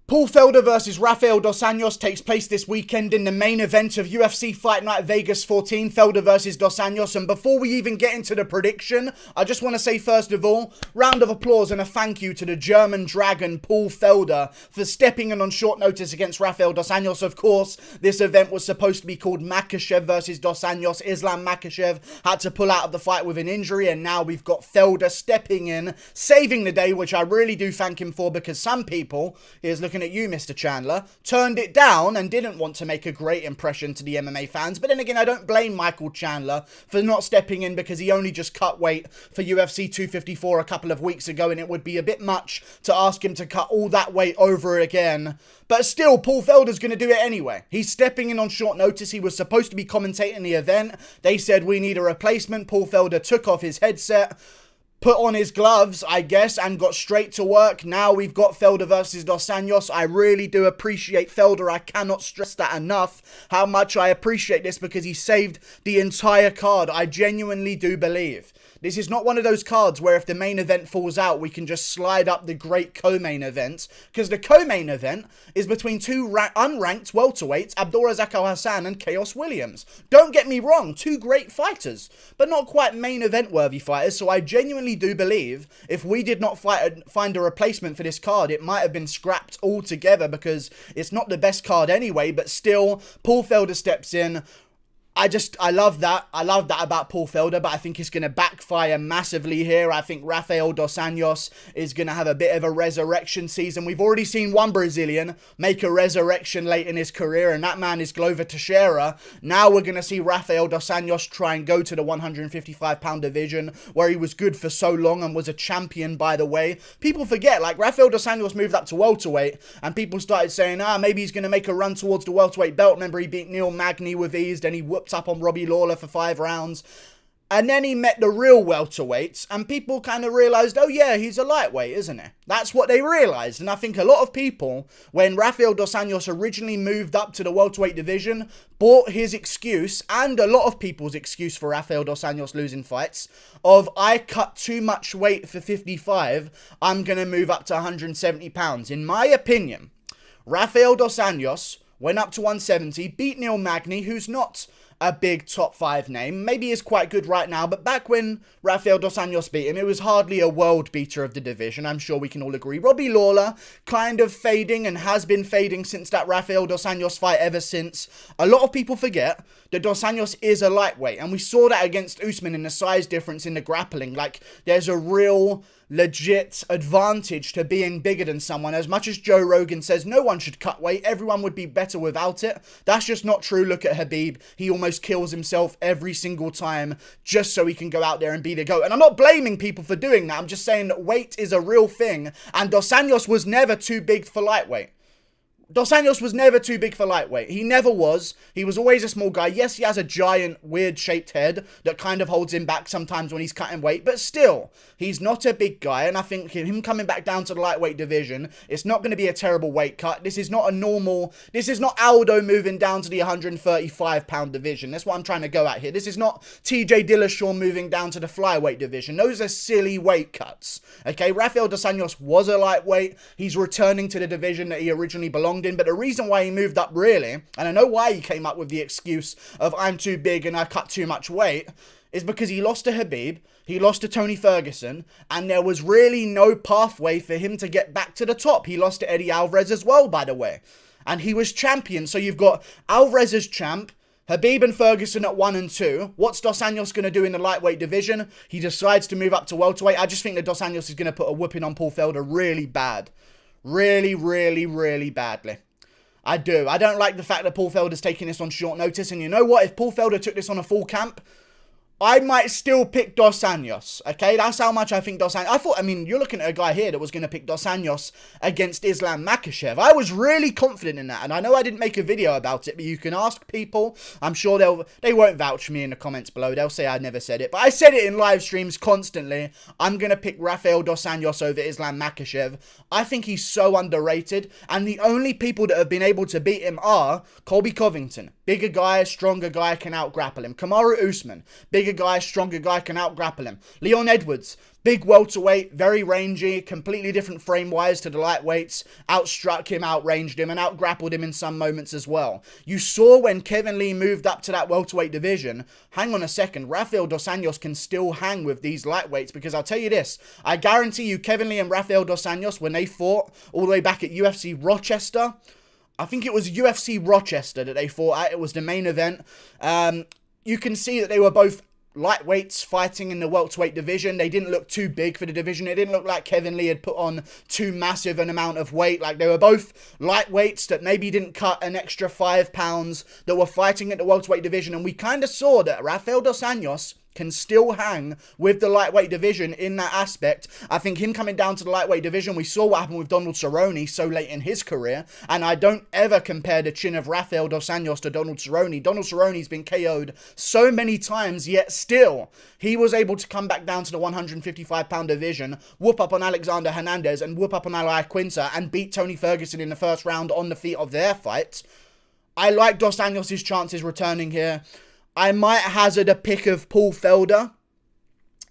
Paul Felder versus Rafael Dos Anjos takes place this weekend in the main event of UFC Fight Night Vegas 14, Felder versus Dos Anjos. And before we even get into the prediction, I just want to say first of all, round of applause and a thank you to the German Dragon Paul Felder for stepping in on short notice against Rafael Dos Anjos. Of course, this event was supposed to be called Makhachev versus Dos Anjos. Islam Makhachev had to pull out of the fight with an injury, and now we've got Felder stepping in, saving the day, which I really do thank him for, because some people, here's looking at you, Mr. Chandler, turned it down and didn't want to make a great impression to the MMA fans. But then again, I don't blame Michael Chandler for not stepping in, because he only just cut weight for UFC 254 a couple of weeks ago, and it would be a bit much to ask him to cut all that weight over again. But still, Paul Felder's going to do it anyway. He's stepping in on short notice. He was supposed to be commentating the event. They said, we need a replacement. Paul Felder took off his headset, put on his gloves, I guess, and got straight to work. Now we've got Felder versus Dos Anjos. I really do appreciate Felder. I cannot stress that enough, how much I appreciate this, because he saved the entire card. I genuinely do believe this is not one of those cards where if the main event falls out, we can just slide up the great co-main events, because the co-main event is between two unranked welterweights, Abdulrazak Al-Hassan and Chaos Williams. Don't get me wrong, two great fighters, but not quite main event worthy fighters. So I genuinely do believe if we did not find a replacement for this card, it might have been scrapped altogether, because it's not the best card anyway. But still, Paul Felder steps in. I love that. I love that about Paul Felder, but I think it's going to backfire massively here. I think Rafael Dos Anjos is going to have a bit of a resurrection season. We've already seen one Brazilian make a resurrection late in his career, and that man is Glover Teixeira. Now we're going to see Rafael Dos Anjos try and go to the 155-pound division, where he was good for so long and was a champion, by the way. People forget, like, Rafael Dos Anjos moved up to welterweight, and people started saying, maybe he's going to make a run towards the welterweight belt. Remember, he beat Neil Magny with ease, then he whooped up on Robbie Lawler for 5 rounds, and then he met the real welterweights, and people kind of realized, oh yeah, he's a lightweight, isn't he? That's what they realized. And I think a lot of people, when Rafael Dos Anjos originally moved up to the welterweight division, bought his excuse, and a lot of people's excuse for Rafael Dos Anjos losing fights, of I cut too much weight for 55, I'm going to move up to 170 pounds. In my opinion, Rafael Dos Anjos went up to 170, beat Neil Magny, who's not a big top 5 name. Maybe is quite good right now, but back when Rafael Dos Anjos beat him, it was hardly a world beater of the division. I'm sure we can all agree. Robbie Lawler kind of fading, and has been fading since that Rafael Dos Anjos fight ever since. A lot of people forget that Dos Anjos is a lightweight, and we saw that against Usman in the size difference in the grappling. Like, there's a real legit advantage to being bigger than someone. As much as Joe Rogan says no one should cut weight, everyone would be better without it, that's just not true. Look at Khabib. He almost kills himself every single time just so he can go out there and be the GOAT. And I'm not blaming people for doing that. I'm just saying that weight is a real thing, and Dos Anjos was never too big for lightweight. Dos Anjos was never too big for lightweight. He never was. He was always a small guy. Yes, he has a giant, weird-shaped head that kind of holds him back sometimes when he's cutting weight, but still, he's not a big guy, and I think him coming back down to the lightweight division, it's not going to be a terrible weight cut. This is not Aldo moving down to the 135-pound division. That's what I'm trying to go at here. This is not TJ Dillashaw moving down to the flyweight division. Those are silly weight cuts. Okay, Rafael Dos Anjos was a lightweight. He's returning to the division that he originally belonged in, but the reason why he moved up, really, and I know why he came up with the excuse of I'm too big and I cut too much weight, is because he lost to Khabib, he lost to Tony Ferguson, and there was really no pathway for him to get back to the top. He lost to Eddie Alvarez as well, by the way, and he was champion. So you've got Alvarez as champ, Khabib and Ferguson at 1 and 2. What's Dos Anjos going to do in the lightweight division? He decides to move up to welterweight. I just think that Dos Anjos is going to put a whooping on Paul Felder really bad. Really, really, really badly. I do. I don't like the fact that Paul Felder's taking this on short notice. And you know what? If Paul Felder took this on a full camp, I might still pick Dos Anjos, okay? That's how much I think Dos Anjos... you're looking at a guy here that was going to pick Dos Anjos against Islam Makhachev. I was really confident in that, and I know I didn't make a video about it, but you can ask people. I'm sure they won't vouch for me in the comments below. They'll say I never said it, but I said it in live streams constantly. I'm going to pick Rafael Dos Anjos over Islam Makhachev. I think he's so underrated, and the only people that have been able to beat him are Colby Covington. Bigger guy, stronger guy, can out-grapple him. Kamaru Usman, bigger bigger guy, stronger guy, can out-grapple him. Leon Edwards, big welterweight, very rangy, completely different frame-wise to the lightweights, outstruck him, outranged him, and out-grappled him in some moments as well. You saw when Kevin Lee moved up to that welterweight division, hang on a second, Rafael Dos Anjos can still hang with these lightweights, because I'll tell you this, I guarantee you Kevin Lee and Rafael Dos Anjos, when they fought all the way back at UFC Rochester, I think it was UFC Rochester that they fought at, it was the main event, you can see that they were both lightweights fighting in the welterweight division. They didn't look too big for the division. It didn't look like Kevin Lee had put on too massive an amount of weight. Like, they were both lightweights that maybe didn't cut an extra 5 pounds, that were fighting at the welterweight division. And we kind of saw that Rafael Dos Anjos can still hang with the lightweight division in that aspect. I think him coming down to the lightweight division, we saw what happened with Donald Cerrone so late in his career, and I don't ever compare the chin of Rafael Dos Anjos to Donald Cerrone. Donald Cerrone's been KO'd so many times, yet still, he was able to come back down to the 155-pound division, whoop up on Alexander Hernandez, and whoop up on Al Iaquinta, and beat Tony Ferguson in the first round on the feet of their fight. I like Dos Anjos' chances returning here. I might hazard a pick of Paul Felder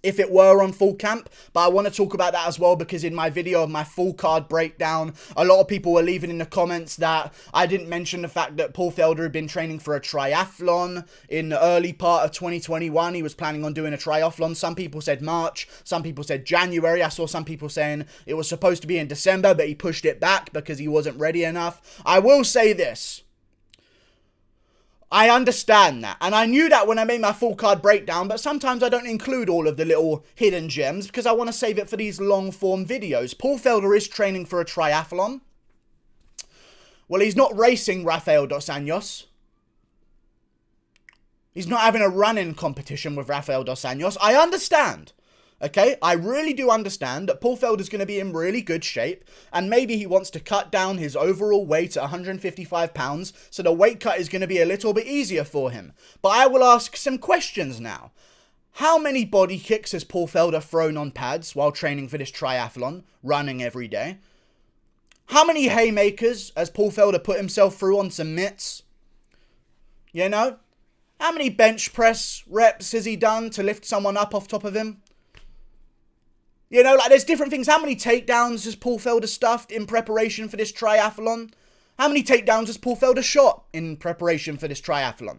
if it were on full camp, but I want to talk about that as well, because in my video of my full card breakdown, a lot of people were leaving in the comments that I didn't mention the fact that Paul Felder had been training for a triathlon in the early part of 2021. He was planning on doing a triathlon. Some people said March, some people said January. I saw some people saying it was supposed to be in December, but he pushed it back because he wasn't ready enough. I will say this. I understand that, and I knew that when I made my full card breakdown, but sometimes I don't include all of the little hidden gems because I want to save it for these long form videos. Paul Felder is training for a triathlon. Well, he's not racing Rafael Dos Anjos. He's not having a running competition with Rafael Dos Anjos. I understand. Okay, I really do understand that Paul Felder's going to be in really good shape, and maybe he wants to cut down his overall weight at 155 pounds, so the weight cut is going to be a little bit easier for him. But I will ask some questions now. How many body kicks has Paul Felder thrown on pads while training for this triathlon, running every day? How many haymakers has Paul Felder put himself through on some mitts? You know? How many bench press reps has he done to lift someone up off top of him? You know, like, there's different things. How many takedowns has Paul Felder stuffed in preparation for this triathlon? How many takedowns has Paul Felder shot in preparation for this triathlon?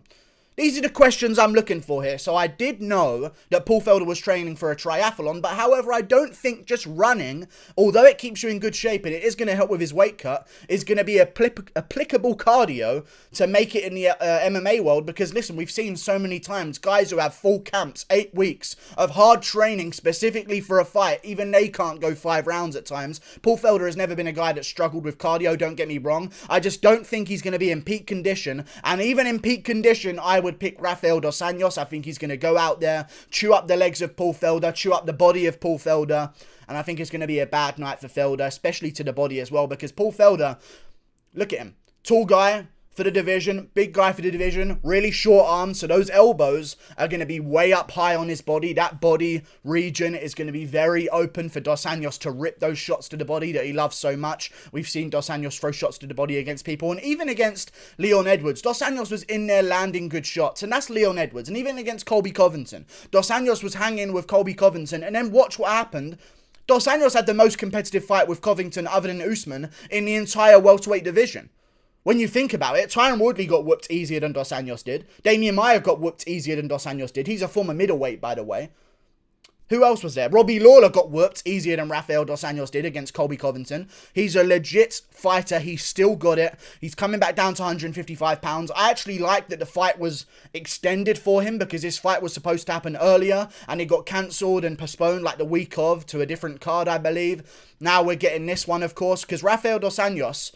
These are the questions I'm looking for here. So I did know that Paul Felder was training for a triathlon, but however, I don't think just running, although it keeps you in good shape and it is going to help with his weight cut, is going to be applicable cardio to make it in the MMA world. Because listen, we've seen so many times guys who have full camps, 8 weeks of hard training specifically for a fight, even they can't go 5 rounds at times. Paul Felder has never been a guy that struggled with cardio, don't get me wrong. I just don't think he's going to be in peak condition, and even in peak condition, I would pick Rafael Dos Anjos. I think he's going to go out there, chew up the legs of Paul Felder, chew up the body of Paul Felder, and I think it's going to be a bad night for Felder, especially to the body as well, because Paul Felder, look at him, tall guy for the division, big guy for the division, really short arms, so those elbows are going to be way up high on his body. That body region is going to be very open for Dos Anjos to rip those shots to the body that he loves so much. We've seen Dos Anjos throw shots to the body against people, and even against Leon Edwards, Dos Anjos was in there landing good shots, and that's Leon Edwards. And even against Colby Covington, Dos Anjos was hanging with Colby Covington, and then watch what happened. Dos Anjos had the most competitive fight with Covington other than Usman in the entire welterweight division. When you think about it, Tyron Woodley got whooped easier than Dos Anjos did. Damian Maia got whooped easier than Dos Anjos did. He's a former middleweight, by the way. Who else was there? Robbie Lawler got whooped easier than Rafael Dos Anjos did against Colby Covington. He's a legit fighter. He's still got it. He's coming back down to 155 pounds. I actually like that the fight was extended for him, because his fight was supposed to happen earlier and it got cancelled and postponed like the week of to a different card, I believe. Now we're getting this one, of course, because Rafael Dos Anjos,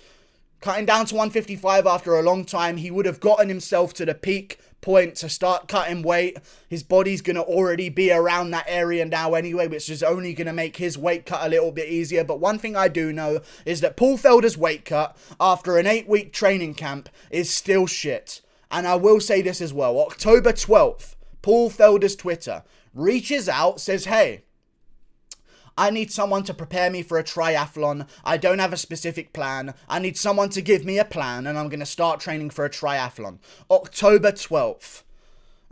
cutting down to 155 after a long time, he would have gotten himself to the peak point to start cutting weight. His body's going to already be around that area now anyway, which is only going to make his weight cut a little bit easier. But one thing I do know is that Paul Felder's weight cut after an 8-week training camp is still shit. And I will say this as well. October 12th, Paul Felder's Twitter reaches out, says, hey, I need someone to prepare me for a triathlon. I don't have a specific plan. I need someone to give me a plan, and I'm going to start training for a triathlon. October 12th.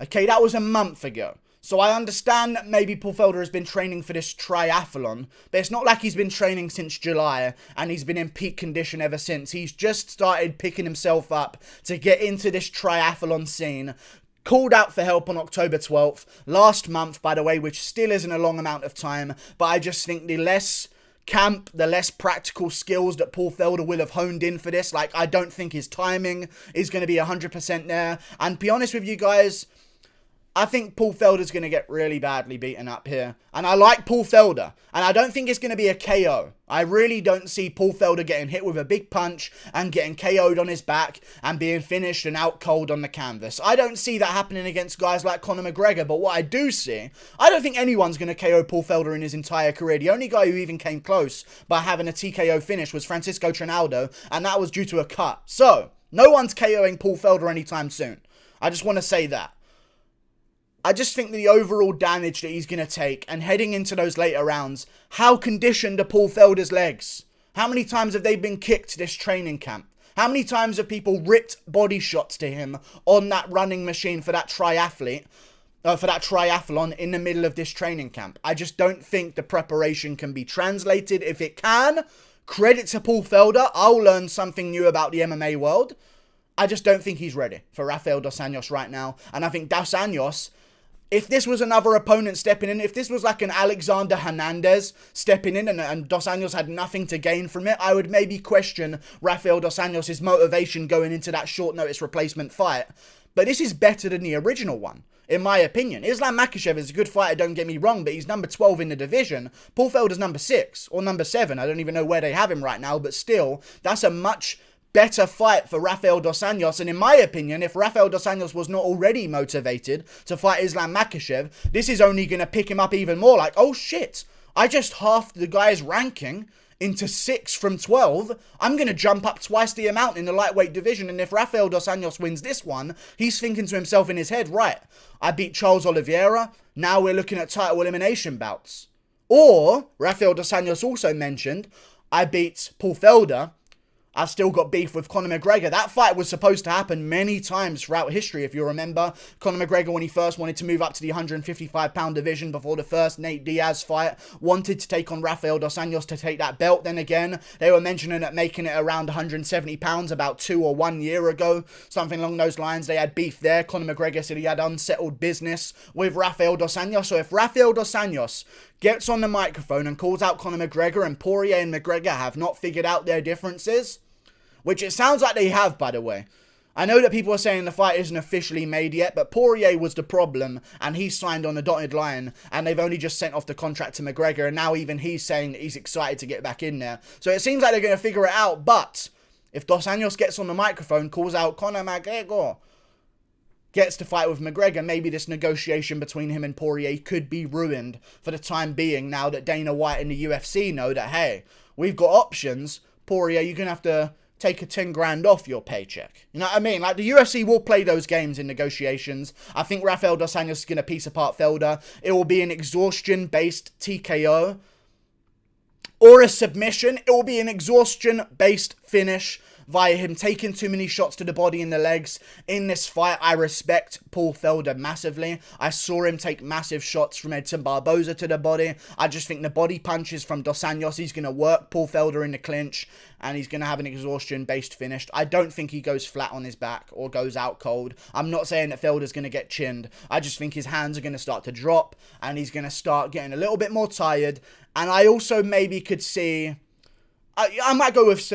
Okay, that was a month ago. So I understand that maybe Paul Felder has been training for this triathlon, but it's not like he's been training since July and he's been in peak condition ever since. He's just started picking himself up to get into this triathlon scene. Called out for help on October 12th, last month, by the way, which still isn't a long amount of time, but I just think the less camp, the less practical skills that Paul Felder will have honed in for this, like, I don't think his timing is going to be 100% there. And to be honest with you guys, I think Paul Felder's going to get really badly beaten up here. And I like Paul Felder. And I don't think it's going to be a KO. I really don't see Paul Felder getting hit with a big punch and getting KO'd on his back and being finished and out cold on the canvas. I don't see that happening against guys like Conor McGregor. But what I do see, I don't think anyone's going to KO Paul Felder in his entire career. The only guy who even came close by having a TKO finish was Francisco Trinaldo. And that was due to a cut. So, no one's KOing Paul Felder anytime soon. I just want to say that. I just think the overall damage that he's going to take and heading into those later rounds, how conditioned are Paul Felder's legs? How many times have they been kicked this training camp? How many times have people ripped body shots to him on that running machine for that triathlon in the middle of this training camp? I just don't think the preparation can be translated. If it can, credit to Paul Felder. I'll learn something new about the MMA world. I just don't think he's ready for Rafael Dos Anjos right now. And I think Dos Anjos, if this was another opponent stepping in, if this was like an Alexander Hernandez stepping in and Dos Anjos had nothing to gain from it, I would maybe question Rafael Dos Anjos' motivation going into that short notice replacement fight. But this is better than the original one, in my opinion. Islam Makhachev is a good fighter, don't get me wrong, but he's number 12 in the division. Paul Felder's number 6 or number 7. I don't even know where they have him right now, but still, that's a much better fight for Rafael Dos Anjos. And in my opinion, if Rafael Dos Anjos was not already motivated to fight Islam Makhachev, this is only going to pick him up even more. Like, oh shit, I just halved the guy's ranking into 6 from 12. I'm going to jump up twice the amount in the lightweight division. And if Rafael Dos Anjos wins this one, he's thinking to himself in his head, right, I beat Charles Oliveira, now we're looking at title elimination bouts. Or, Rafael Dos Anjos also mentioned, I beat Paul Felder, I've still got beef with Conor McGregor. That fight was supposed to happen many times throughout history, if you remember. Conor McGregor, when he first wanted to move up to the 155-pound division before the first Nate Diaz fight, wanted to take on Rafael Dos Anjos to take that belt. Then again, they were mentioning it making it around 170 pounds about 2 or 1 year ago. Something along those lines. They had beef there. Conor McGregor said he had unsettled business with Rafael Dos Anjos. So if Rafael Dos Anjos gets on the microphone and calls out Conor McGregor and Poirier and McGregor have not figured out their differences, which it sounds like they have, by the way. I know that people are saying the fight isn't officially made yet, but Poirier was the problem, and he signed on the dotted line, and they've only just sent off the contract to McGregor, and now even he's saying that he's excited to get back in there. So it seems like they're going to figure it out, but if Dos Anjos gets on the microphone, calls out Conor McGregor, gets to fight with McGregor, maybe this negotiation between him and Poirier could be ruined for the time being, now that Dana White and the UFC know that, hey, we've got options. Poirier, you're going to have to take a 10 grand off your paycheck. You know what I mean? Like, the UFC will play those games in negotiations. I think Rafael Dos Anjos is going to piece apart Felder. It will be an exhaustion-based TKO or a submission. It will be an exhaustion-based finish via him taking too many shots to the body and the legs. In this fight, I respect Paul Felder massively. I saw him take massive shots from Edson Barboza to the body. I just think the body punches from Dos Anjos, he's going to work Paul Felder in the clinch, and he's going to have an exhaustion-based finish. I don't think he goes flat on his back or goes out cold. I'm not saying that Felder's going to get chinned. I just think his hands are going to start to drop, and he's going to start getting a little bit more tired. And I also maybe could see, I might go with,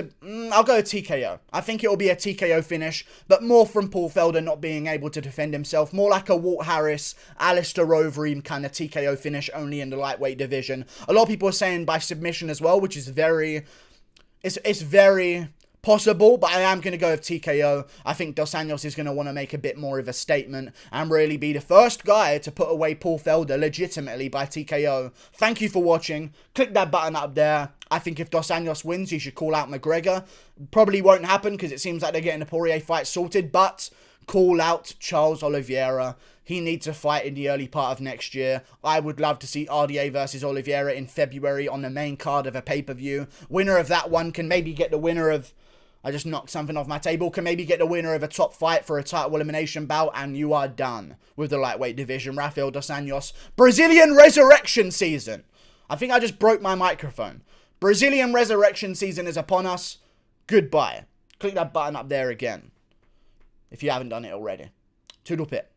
I'll go with TKO. I think it will be a TKO finish, but more from Paul Felder not being able to defend himself. More like a Walt Harris, Alistair Overeem kind of TKO finish, only in the lightweight division. A lot of people are saying by submission as well, which is it's very possible, but I am going to go with TKO. I think Dos Anjos is going to want to make a bit more of a statement and really be the first guy to put away Paul Felder legitimately by TKO. Thank you for watching. Click that button up there. I think if Dos Anjos wins, you should call out McGregor. Probably won't happen because it seems like they're getting the Poirier fight sorted, but call out Charles Oliveira. He needs a fight in the early part of next year. I would love to see RDA versus Oliveira in February on the main card of a pay-per-view. Winner of that one can maybe get the winner of, I just knocked something off my table. Can maybe get the winner of a top fight for a title elimination bout, and you are done with the lightweight division. Rafael Dos Anjos, Brazilian Resurrection season. I think I just broke my microphone. Brazilian Resurrection season is upon us. Goodbye. Click that button up there again if you haven't done it already. Toodle pip.